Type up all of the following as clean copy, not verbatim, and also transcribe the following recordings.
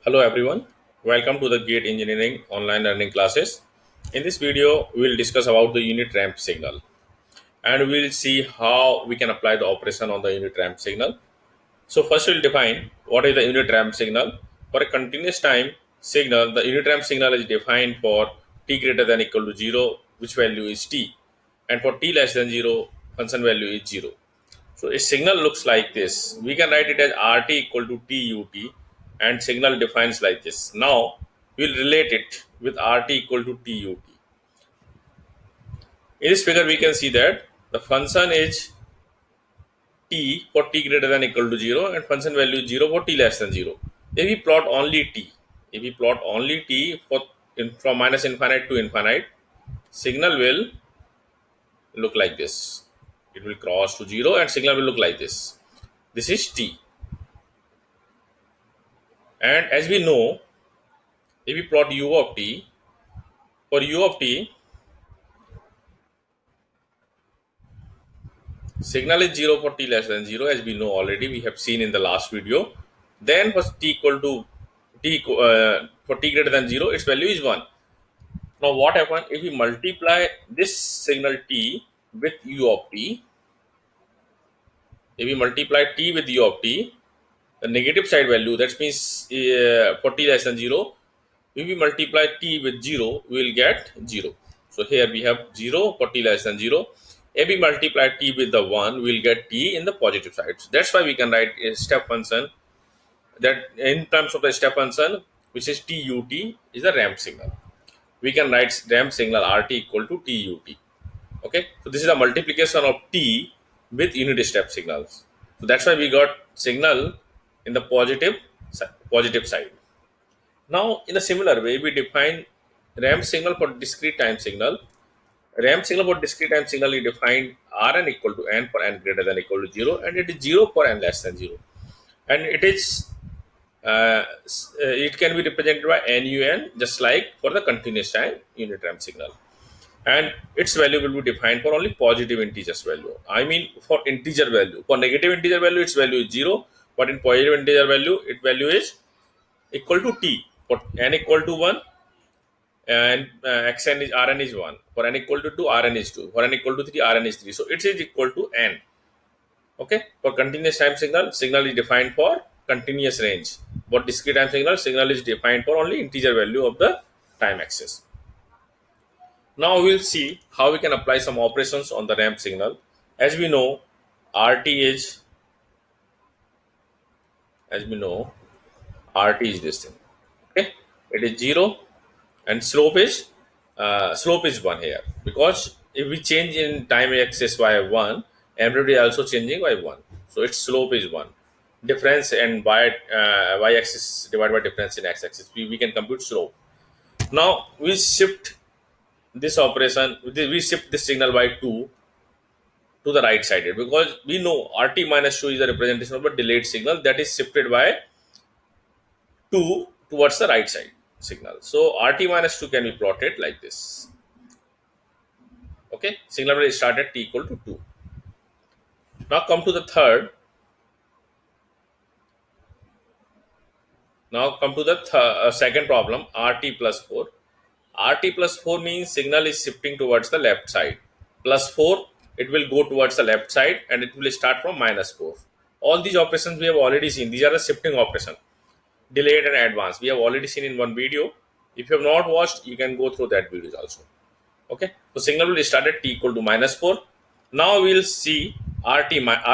Hello everyone, welcome to the GATE Engineering online learning classes. In this video, we will discuss about the unit ramp signal and we will see how we can apply the operation on the unit ramp signal. So first we'll define what is the unit ramp signal. For a continuous time signal, the unit ramp signal is defined for t greater than equal to 0, which value is t, and for t less than 0, function value is 0. So a signal looks like this. We can write it as RT equal to TUT and signal defines like this. Now we'll relate it with RT equal to TUT. In this figure we can see that the function is T for T greater than equal to 0 and function value is 0 for T less than 0. If we plot only T, if we plot only T from minus infinite to infinite, signal will look like this. It will cross to 0 and signal will look like this. This is T. And as we know, if we plot u of t, for u of t, signal is 0 for t less than 0, as we know already, we have seen in the last video. Then for t equal to for t greater than 0, its value is 1. Now what happens if we multiply this signal t with u of t? If we multiply t with u of t, the negative side value, that means for t less than 0, if we multiply t with 0, we will get 0. So here we have 0 for t less than 0. If we multiply t with the 1, we will get t in the positive side. So that's why we can write a step function that in terms of the step function, which is TUT, is the ramp signal. We can write ramp signal RT equal to TUT. Okay, so this is a multiplication of t with unit step signals. So that's why we got signal in the positive side. Now, in a similar way, we define ramp signal for discrete time signal. Ramp signal for discrete time signal is defined Rn equal to n for n greater than equal to 0 and it is 0 for n less than 0. And it can be represented by NUN just like for the continuous time unit ramp signal. And its value will be defined for only positive integers value. I mean for integer value. For negative integer value, its value is 0, but in positive integer value, its value is equal to t. For n equal to 1, and xn is Rn is 1. For n equal to 2, Rn is 2. For n equal to 3, Rn is 3. So it is equal to n. Okay. For continuous time signal, signal is defined for continuous range. For discrete time signal, signal is defined for only integer value of the time axis. Now we will see how we can apply some operations on the ramp signal. As we know, RT is RT is this thing. Okay, it is 0 and slope is 1 here, because if we change in time axis by 1, amplitude is also changing by 1, so its slope is 1. Difference and y axis divided by difference in x axis, we can compute slope. Now we shift this operation, we shift this signal by 2 to the right side, because we know RT minus 2 is the representation of a delayed signal that is shifted by 2 towards the right side signal. So RT minus 2 can be plotted like this. Okay, signal will start at t equal to 2. Now come to the second problem, RT plus 4. RT plus 4 means signal is shifting towards the left side. Plus 4, it will go towards the left side and it will start from minus 4. All these operations we have already seen. These are the shifting operation. Delayed and advanced. We have already seen in one video. If you have not watched, you can go through that videos also. Okay. So signal will start at t equal to minus 4. Now we will see R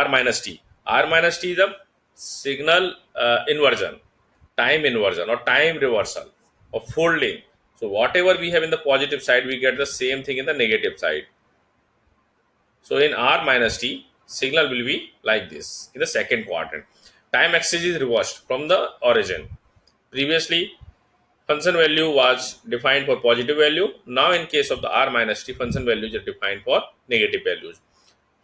minus t. R minus t is the signal inversion, time inversion or time reversal or folding. So whatever we have in the positive side, we get the same thing in the negative side. So in R minus t, signal will be like this in the second quadrant. Time axis is reversed from the origin. Previously, function value was defined for positive value. Now in case of the R minus t, function values are defined for negative values.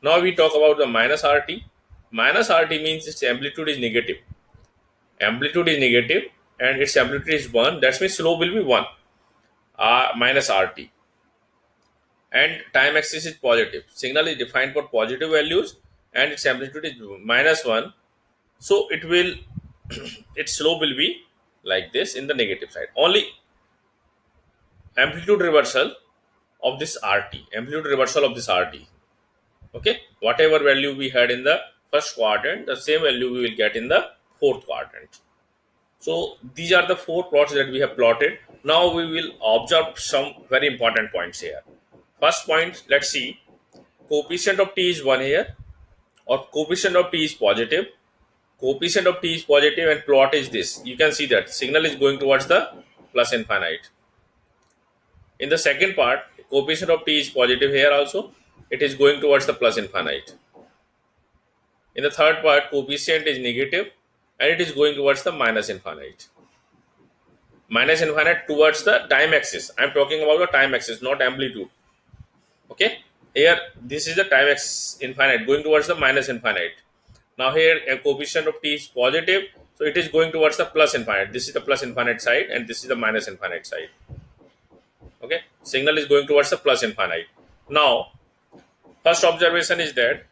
Now we talk about the minus RT. Minus RT means its amplitude is negative. Amplitude is negative and its amplitude is 1. That means slope will be 1. Minus RT. And time axis is positive. Signal is defined for positive values and its amplitude is minus 1. So it will its slope will be like this in the negative side. Only amplitude reversal of this RT, amplitude reversal of this RT. Okay, whatever value we had in the first quadrant, the same value we will get in the fourth quadrant. So these are the four plots that we have plotted. Now we will observe some very important points here. First point, let's see, coefficient of t is 1 here, or coefficient of t is positive. Coefficient of t is positive and plot is this. You can see that signal is going towards the plus infinite. In the second part, coefficient of t is positive here also. It is going towards the plus infinite. In the third part, coefficient is negative and it is going towards the minus infinite. Minus infinite towards the time axis. I am talking about the time axis, not amplitude. Okay. Here, this is the time axis infinite going towards the minus infinite. Now here, a coefficient of t is positive, so it is going towards the plus infinite. This is the plus infinite side and this is the minus infinite side. Okay. Signal is going towards the plus infinite. Now, first observation is that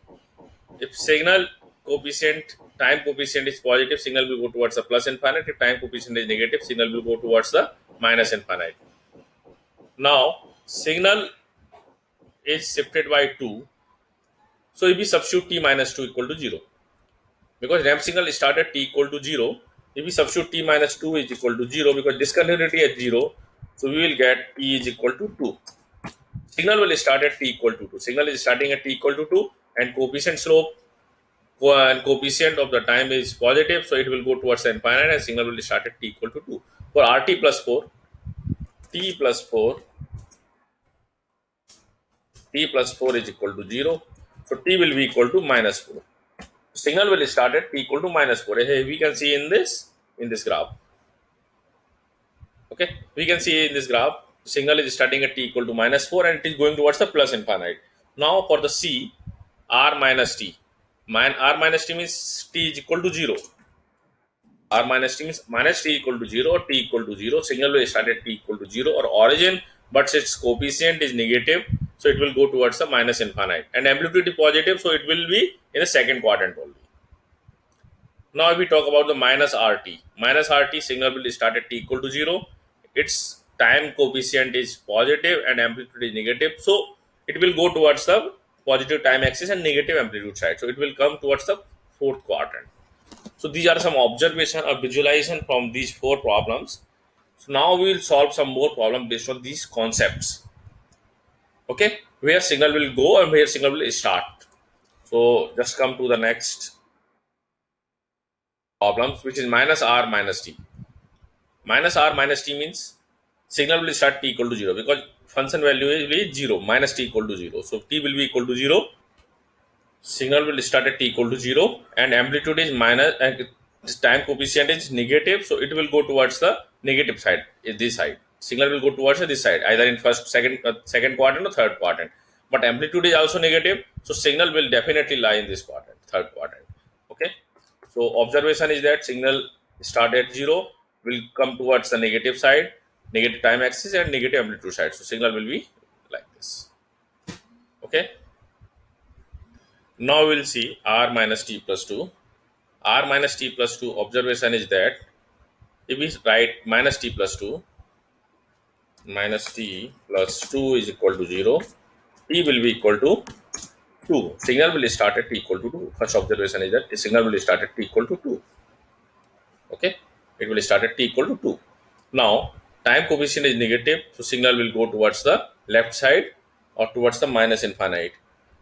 if signal coefficient, time coefficient is positive, signal will go towards the plus infinite. If time coefficient is negative, signal will go towards the minus infinite. Now, signal is shifted by 2. So, if we substitute t minus 2 equal to 0, because ramp signal started t equal to 0, if we substitute t minus 2 is equal to 0, because discontinuity is 0, so we will get t is equal to 2. Signal will start at t equal to 2. Signal is starting at t equal to 2 and coefficient slope and coefficient of the time is positive, so it will go towards the infinite and signal will start at t equal to 2. For RT plus 4, t plus 4, t plus 4 is equal to 0. So t will be equal to minus 4. Signal will start at t equal to minus 4. We can see in this graph. Okay, we can see in this graph, signal is starting at t equal to minus 4 and it is going towards the plus infinite. Now for the C, r minus t. R minus t means t is equal to 0. R minus t means minus t equal to 0 or t equal to 0. Signal will start at t equal to 0 or origin, but its coefficient is negative, so it will go towards the minus infinite. And amplitude is positive, so it will be in the second quadrant only. Now, if we talk about the minus RT signal will start at t equal to 0. Its time coefficient is positive and amplitude is negative. So, it will go towards the positive time axis and negative amplitude side. So, it will come towards the fourth quadrant. So, these are some observation or visualization from these four problems. So, now we will solve some more problems based on these concepts. Okay, where signal will go and where signal will start. So, just come to the next problems, which is minus r minus t. Minus r minus t means signal will start t equal to 0 because function value will be 0 minus t equal to 0. So t will be equal to 0. Signal will start at t equal to 0 and amplitude is minus and time coefficient is negative. So it will go towards the negative side, this side. Signal will go towards this side, either in second quadrant or third quadrant. But amplitude is also negative. So signal will definitely lie in this quadrant, third quadrant. Okay. So observation is that signal start at 0, will come towards the negative side, negative time axis and negative amplitude side. So signal will be like this. Okay. Now we will see r minus t plus 2. R minus t plus 2 observation is that if we write minus t plus 2 is equal to 0, t will be equal to 2. Signal will start at t equal to 2. First observation is that the signal will start at t equal to 2. Okay, it will start at t equal to 2. Now, time coefficient is negative, so signal will go towards the left side or towards the minus infinite.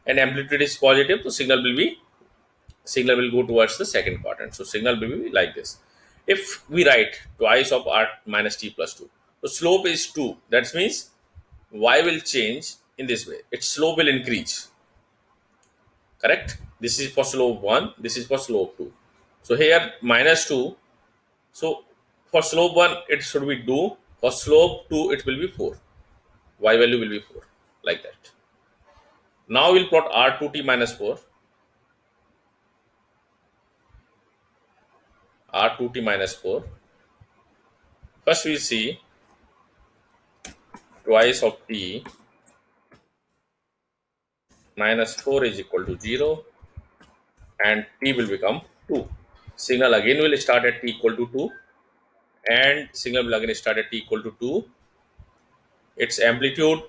And amplitude is positive, so signal will go towards the second quadrant. So signal will be like this. If we write twice of r minus t plus 2, so slope is 2. That means y will change in this way. Its slope will increase. Correct? This is for slope 1, this is for slope 2. So here minus 2. So for slope 1 it should be 2. For slope 2 it will be 4. Y value will be 4. Like that. Now we'll plot r2t minus 4. R2t minus 4. First we see twice of t minus 4 is equal to 0 and t will become 2. Signal again will start at t equal to 2 and signal will again start at t equal to 2. Its amplitude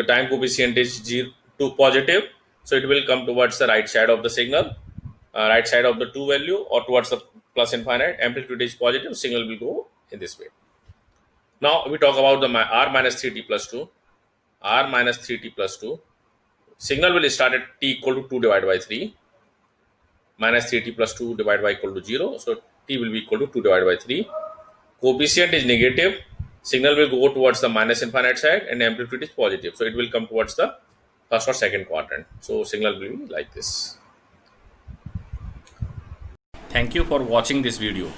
time coefficient is 0 to positive, so it will come towards the right side of the signal, right side of the 2 value, or towards the plus infinite. Amplitude is positive, signal will go in this way. Now we talk about the r minus 3t plus 2. R minus 3t plus 2. Signal will start at t equal to 2 divided by 3. Minus 3t plus 2 divided by equal to 0. So t will be equal to 2 divided by 3. Coefficient is negative. Signal will go towards the minus infinite side, and amplitude is positive. So it will come towards the first or second quadrant. So signal will be like this. Thank you for watching this video.